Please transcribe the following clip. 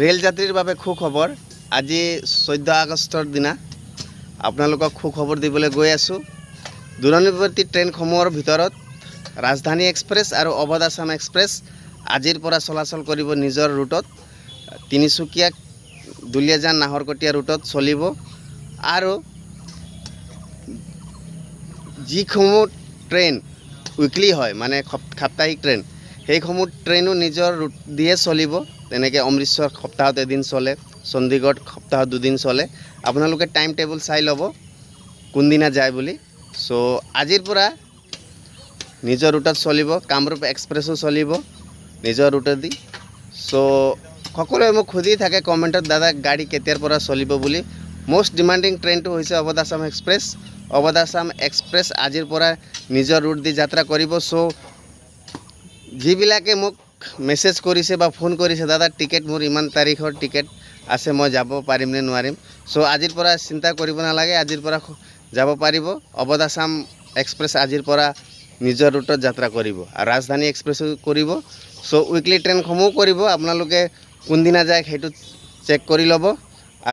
Rail যাত্ৰীৰ বাবে সুখবৰ আজি 14 আগষ্টৰ দিনা আপোনালোকক সুখবৰ দিবলৈ গৈ আছোঁ। দূৰনিৱৰ্তী ট্ৰেইনসমূহৰ ভিতৰত ৰাজধানী এক্সপ্ৰেছ আৰু অৱধ আছাম এক্সপ্ৰেছ আজিৰ পৰা চলাচল কৰিব নিজৰ ৰুটত। তিনিচুকীয়া দুলীয়াজান নাহৰকটীয়া ৰুটত চলিব আৰু যিসমূহ ট্ৰেইন উইকলি হয় মানে সাপ্তাহিক ট্ৰেইন সেইসমূহ ট্ৰেইনো নিজৰ ৰুট দিয়ে চলিব। তেনেকৈ অমৃতসৰ সপ্তাহত এদিন চলে, চণ্ডীগড় সপ্তাহত 2 দিন চলে। আপোনালোকে টাইম টেবুল চাই ল'ব কোনদিনা যায় বুলি। চ' আজিৰ পৰা নিজৰ ৰুটত চলিব। কামৰূপ এক্সপ্ৰেছো চলিব নিজৰ ৰুটেদি। চ' সকলোৱে মোক সুধি থাকে কমেণ্টত, দাদা গাড়ী কেতিয়াৰ পৰা চলিব বুলি। মষ্ট ডিমাণ্ডিং ট্ৰেইনটো হৈছে অৱধ আছাম এক্সপ্ৰেছ। অৱধ আছাম এক্সপ্ৰেছ আজিৰ পৰা নিজৰ ৰুট দি যাত্ৰা কৰিব। চ' যিবিলাকে মোক মেছেজ কৰিছে বা ফোন কৰিছে, দাদা টিকেট মোৰ ইমান তাৰিখৰ টিকেট আছে, মই যাব পাৰিম নে নোৱাৰিম। চ' আজিৰ পৰা চিন্তা কৰিব নালাগে, আজিৰ পৰা যাব পাৰিব। অৱধ আছাম এক্সপ্ৰেছ আজিৰ পৰা নিজৰ ৰুটত যাত্ৰা কৰিব আৰু ৰাজধানী এক্সপ্ৰেছো কৰিব। চ' উইকলি ট্ৰেইনসমূহ কৰিব। আপোনালোকে কোনদিনা যায় সেইটো চেক কৰি ল'ব।